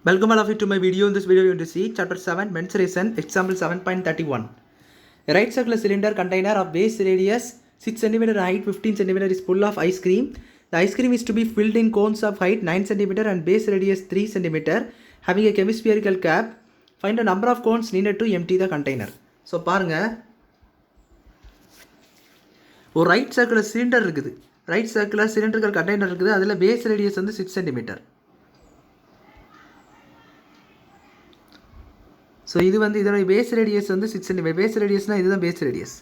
Welcome all of you to my video. In this video, you will see chapter 7 mensuration, example 7.31. A right circular cylinder container of base radius 6 cm and height 15 cm is full of ice cream. The ice cream is to be filled in cones of height 9 cm and base radius 3 cm having a hemispherical cap. Find the number of cones needed to empty the container. So பாருங்க, ஒரு right circular cylinder இருக்குது. Right circular சிலிண்டர்கள் container இருக்குது. அதில் base radius வந்து 6 centimetre. So இது வந்து இதோட பேஸ் ரேடியஸ் வந்து 6 சென்டிமீட்டர். பேஸ் ரேடியஸ்னால் இதுதான் பேஸ் ரேடியஸ்.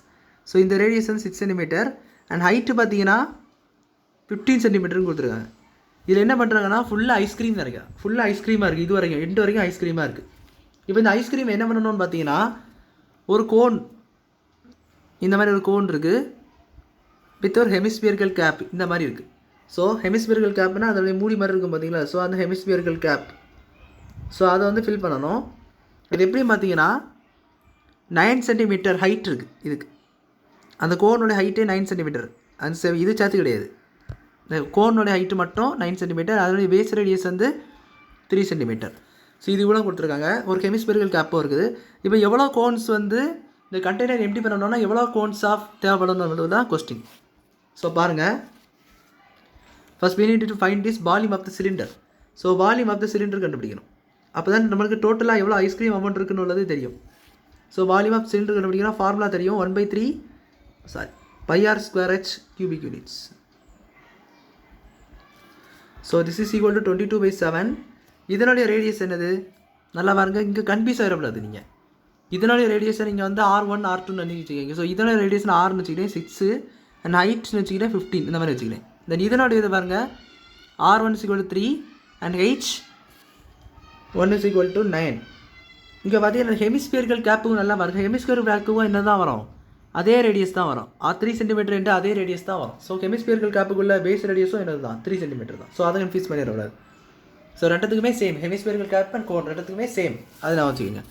ஸோ இந்த ரேடியஸ் வந்து 6 சென்டிமீட்டர் அண்ட் ஹைட்டு பார்த்தீங்கன்னா 15 சென்டிமீட்டர்னு கொடுத்துருக்காங்க. இதில் என்ன பண்ணுறாங்கன்னா ஃபுல்லாக ஐஸ்கிரீம் தான் இருக்குது. ஃபுல்லாக ஐஸ்கிரீமாக இருக்குது. இது வரைக்கும் எண்டு வரைக்கும் ஐஸ்கிரீமாக இருக்குது. இப்போ இந்த ஐஸ்கிரீம் என்ன பண்ணணும்னு பார்த்தீங்கன்னா, ஒரு கோன், இந்த மாதிரி ஒரு கோன் இருக்குது வித் ஒரு ஹெமிஸ்பியரிக்கல் கேப் இந்த மாதிரி இருக்குது. ஸோ ஹெமிஸ்பியரிக்கல் கேப்னால் அதோடைய மூடி மாதிரி இருக்கும் பார்த்தீங்களா. ஸோ அந்த ஹெமிஸ்பியரிக்கல் கேப், ஸோ அதை வந்து ஃபில் பண்ணணும். இது எப்படி பார்த்தீங்கன்னா 9 சென்டிமீட்டர் ஹைட் இருக்குது இதுக்கு. அந்த கோனோடைய ஹைட்டே 9 சென்டிமீட்டர். அந்த இது சேர்த்து கிடையாது. இந்த கோனோடைய ஹைட்டு மட்டும் 9 சென்டிமீட்டர். அதனுடைய பேஸ் ரேடியஸ் வந்து 3 சென்டிமீட்டர். ஸோ இது இவ்வளோ கொடுத்துருக்காங்க. ஒரு ஹெமிஸ்பியரிக்கல் கேப்பும் இருக்குது. இப்போ எவ்வளோ கோன்ஸ் வந்து இந்த கண்டெய்னர் எம்டி பண்ணணும்னா எவ்வளோ கோன்ஸ் ஆஃப் தேவைப்படணுன்றது தான் கொஸ்டின். ஸோ பாருங்கள், first we need to find this volume of the cylinder. So volume of the cylinder கண்டுபிடிக்கணும். அப்போ தான் நம்மளுக்கு டோட்டலாக எவ்வளோ ஐஸ்கிரீம் அமௌண்ட் இருக்குன்னு உள்ளது தெரியும். ஸோ வால்யூம் ஆஃப் சிலிண்டர் கண்டுபிடிக்கணும். ஃபார்முலா தெரியும், 1/3 πr² h cubic units. So this is equal to 22/7. இதனுடைய ரேடியஸ் என்னது நல்லா பாருங்க, இங்கே கன்ஃபியூஸ் ஆகிடக்கூடாது. நீங்கள் இதனுடைய ரேடியஸை நீங்கள் வந்து R1 R2ன்னு வச்சுக்கோங்க. ஸோ இதனுடைய ரேடியஸ் Rன்னு வச்சுக்கிட்டேன் 6 அண்ட் ஹைட்னு வச்சுக்கிட்டேன் 15 இந்த மாதிரி வச்சுக்கிட்டேன். தென் இதனுடைய இது பாருங்கள், R1 is equal to 3 and H1 is equal to 9. இங்கே பார்த்தீங்கன்னா ஹெமிஸ்பியரிக்கல் கேப்புக்கும் நல்லா பாருங்கள். ஹெமிஸ்பியரிக்கல் கேப்புக்கும் என்ன தான் வரும், அதே ரேடியஸ் தான் வரும். 3 சென்டிமீட்டர் என்று அதே ரேடியஸ் தான் வரும். ஸோ ஹெமிஸ்பியரிக்கல் கேப்புக்குள்ள பேஸ் ரேடியஸும் என்னது தான் 3 சென்டிமீட்டர் தான். ஸோ அதை கன்ஃபியூஸ் பண்ணிடக்கூடாது. ஸோ ரெண்டுத்துக்குமே சேம், ஹெமிஸ்பியரிக்கல் கேப் அண்ட் கோன் ரெண்டுத்துக்குமே சேம். அதை நான் வச்சுக்கோங்க.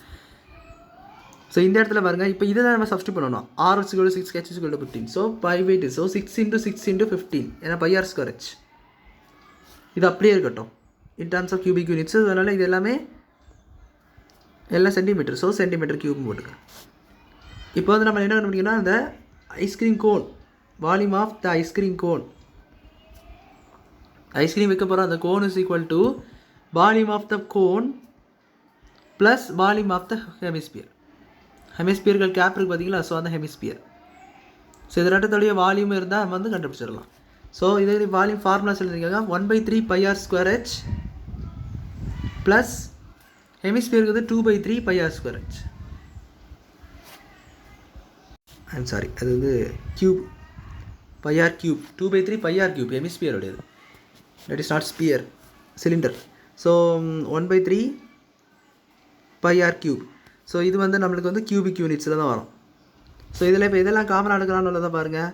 ஸோ இந்த இடத்துல பாருங்கள், இப்போ இதை தான் நம்ம சப்ஸ்டிட் பண்ணணும். R is equal to 6, H is equal to 15. So pi wait, so 6 × 6 × 15 ஏன்னா πr² h. இது அப்படியே இருக்கட்டும் in terms of cubic units. அதனால் இது எல்லாமே எல்லாம் சென்டிமீட்டர். ஸோ சென்டிமீட்டர் கியூப் போட்டுக்கிறேன். இப்போ வந்து நம்ம என்ன கண்டுபிடிக்கணும்னா, அந்த ice cream cone, volume of the ice cream cone, ice cream வைக்க போகிறோம். அந்த cone is equal to volume of the cone plus volume of the hemisphere. ஹெமிஸ்பியர்கள் கேப் இருக்குது பார்த்தீங்களா. ஸோ அந்த ஹெமிஸ்பியர். ஸோ இது ரெண்டத்தோடைய வால்யூம் இருந்தால் நம்ம வந்து கண்டுபிடிச்சிடலாம். ஸோ இதே வால்யூம் ஃபார்முலா சொல்லியிருக்காங்க, 1/3 πr² h ப்ளஸ் ஹெமிஸ்பியருக்கு வந்து 2/3 πr² h. ஐம் சாரி, அது வந்து cube, πr cube, 2/3 πr cube ஹெமிஸ்பியருடையது. That is not sphere, cylinder. So 1/3 πr cube. So இது வந்து நம்மளுக்கு வந்து கியூபிக் யூனிட்ஸில் தான் வரும். ஸோ இதில் இப்போ இதெல்லாம் காமனாக எடுக்கலாம்னு உள்ளதை பாருங்கள்.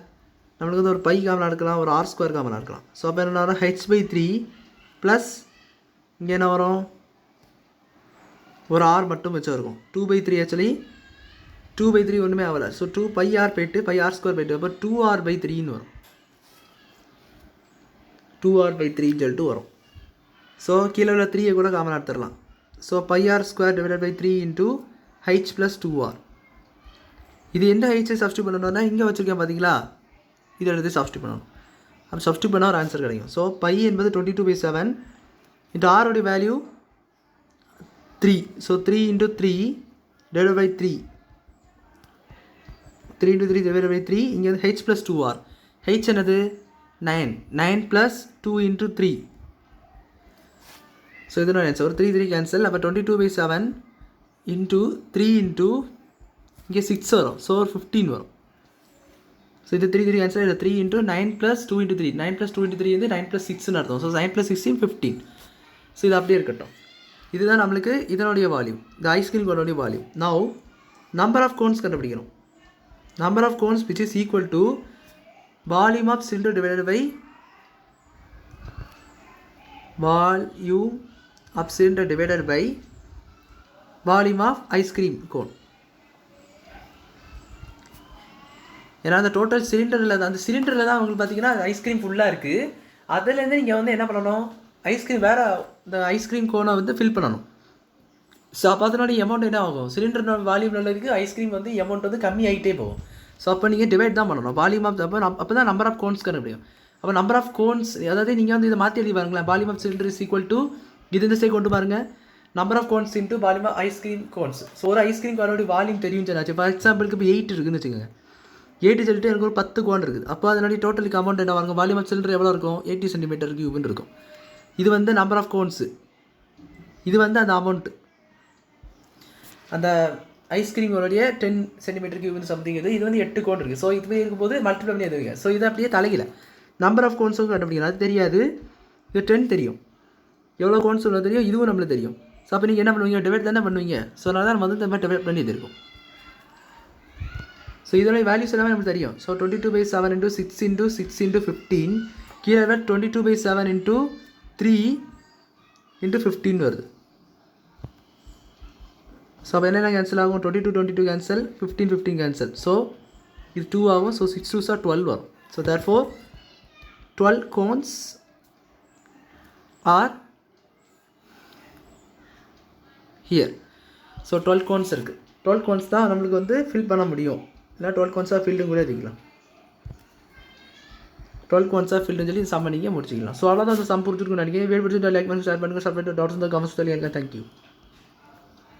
நம்மளுக்கு வந்து ஒரு பை காமனாக எடுக்கலாம், ஒரு R² காமனாக எடுக்கலாம். ஸோ அப்போ என்ன வரும், H/3 ப்ளஸ் இங்கே என்ன வரும், ஒரு R மட்டும் மிச்சம் இருக்கும். 2/3 ஆக்சுவலி 2/3 ஒன்றுமே ஆகலை. ஸோ 2 πr போய்ட்டு πr² போய்ட்டு அப்போ 2r/3ன்னு வரும். 2r/3 சொல்லிட்டு வரும். ஸோ கீழே உள்ள 3 கூட காமனாக எடுத்துடலாம். So πr² / 3 × h + 2r. இது எந்த ஹைச்சை சப்ஸ்டியூட் பண்ணணும்னா இங்கே வச்சுருக்கேன் பார்த்தீங்களா, இதை எடுத்து சப்ஸ்டியூட் பண்ணணும். அப்போ சப்ஸ்டியூட் பண்ணால் ஒரு ஆன்சர் கிடைக்கும். ஸோ பை என்பது 22/7 இன்ட்டு ஆரோடைய வேல்யூ 3. ஸோ 3 × 3 / 3 3 × 3 / 3. இங்கே வந்து h + 2r. h என்னது 9 + 2 × 3. ஸோ இது நான் ஆன்சர். ஒரு 3 கேன்சல். அப்போ 22/7 இன்ட்டு 3 இன்ட்டு இங்கே 6 வரும். ஸோ ஒரு 15 வரும். ஸோ இது 3 கேன்சல். இல்லை 3 × 9 + 2 × 3. 9 + 2 × 3 வந்து 9 + 6ன்னு அர்த்தம். ஸோ 9 + 16 15. ஸோ இது அப்படியே இருக்கட்டும். இதுதான் நம்மளுக்கு இதனுடைய வால்யூம், இந்த ஐஸ்கிரீம் கோனுடைய volume. Now number of cones கண்டுபிடிக்கணும். Number of cones which is equal to volume of cylinder divided by volume of cylinder divided by volume of ice cream cone. ஏன்னா அந்த டோட்டல் சிலிண்டரில் தான், அந்த சிலிண்டரில் தான் உங்களுக்கு பார்த்தீங்கன்னா ஐஸ்கிரீம் ஃபுல்லாக இருக்குது. அதுலேருந்து நீங்கள் வந்து என்ன பண்ணணும், ஐஸ்கிரீம் வேறு இந்த ஐஸ்கிரீம் கோனை வந்து ஃபில் பண்ணணும். ஸோ அப்போ அதனுடைய அமௌண்ட் என்ன ஆகும், சிலிண்டர் வால்யூம் நல்லதுக்கு ஐஸ்கிரீம் வந்து அமௌண்ட் வந்து கம்மி ஆகிட்டே போகும். ஸோ அப்போ நீங்கள் டிவைட் தான் பண்ணணும் வால்யூம் ஆஃப், அப்போ தான் நம்பர் ஆஃப் கோன்ஸ் கண்டுபிடிக்கும். அப்போ நம்பர் ஆஃப் கோன்ஸ், அதாவது நீங்கள் வந்து இதை மாற்றி எழுதி பாருங்களேன், volume of cylinder is equal to, இது இந்த சைடு கொண்டு பாருங்கள், number of cones into volume of ice cream cones. So ஒரு ஐஸ்கிரீம் கோனோட வால்யூம் தெரியும் சொன்னாச்சு. ஃபார் எக்ஸாம்பிளுக்கு இப்போ 8 இருக்குதுன்னு வச்சுக்கோங்க, 8 சொல்லிட்டு எனக்கு ஒரு 10 கோன் இருக்குது. அப்போ அதனுடைய டோட்டலுக்கு அமௌண்ட் என்ன வாங்க, வால்யூம் ஆஃப் சிலிண்டர் எவ்வளோ இருக்கும், 80 சென்டிமீட்டர் கியூப்னு இருக்கும். இது வந்து நம்பர் ஆஃப் கோன்ஸு, இது வந்து அந்த அமௌண்ட்டு, அந்த ஐஸ்கிரீமோடைய 10 சென்டிமீட்டர் கியூப்னு சம்திங் இது வந்து 8 கோன் இருக்குது. ஸோ இது இருக்கும்போது மல்டிப்ளை பண்ணி எதுவுங்க. ஸோ இதை அப்படியே தலையில நம்பர் ஆஃப் கோன்ஸும் கண்டுபிடிக்கணும். அது தெரியாது, இது 10 தெரியும், எவ்வளோ கோன்ஸ் உள்ள தெரியும், இதுவும் நம்மளுக்கு தெரியும். ஸோ அப்போ நீங்கள் என்ன பண்ணுவீங்க, டிவைட் தானே பண்ணுவீங்க. ஸோ அதனால தான் வந்து இந்த மாதிரி டிவைட் பண்ணி இது இருக்கும். ஸோ இதோட வேல்யூஸ் எல்லாமே நமக்கு தெரியும். ஸோ 22/7 × 6 × 6 × 15, கீழே 22/7 × 3 × 15 வருது. ஸோ அப்போ என்னென்ன கேன்சல் ஆகும், 22 கேன்சல், 15 கேன்சல். ஸோ இது 2 ஆகும். ஸோ 6 2s are 12 வரும். So therefore 12 cones are here. So 12 cones இருக்குது. 12 cones தான் நம்மளுக்கு வந்து ஃபில் பண்ண முடியும். இல்லை 12 cones ஃபில்டுன்னு கூட எழுதிக்கலாம். 12 cones ஃபில்டுன்னு சொல்லி சம் பண்ணிங்க முடிச்சிக்கலாம். ஸோ அவ்வளோதான் அந்த சம் புரிஞ்சுருக்குன்னு நினைக்கிறேன். வீடியோ பிடிச்சிருந்தா லைக் பண்ணி ஷேர் பண்ணுங்கள். சப்ஸ்கிரைப் டாட்ஸ் இந்த கமெண்ட்ஸ் சொல்லி எனக்கு தேங்க்யூ.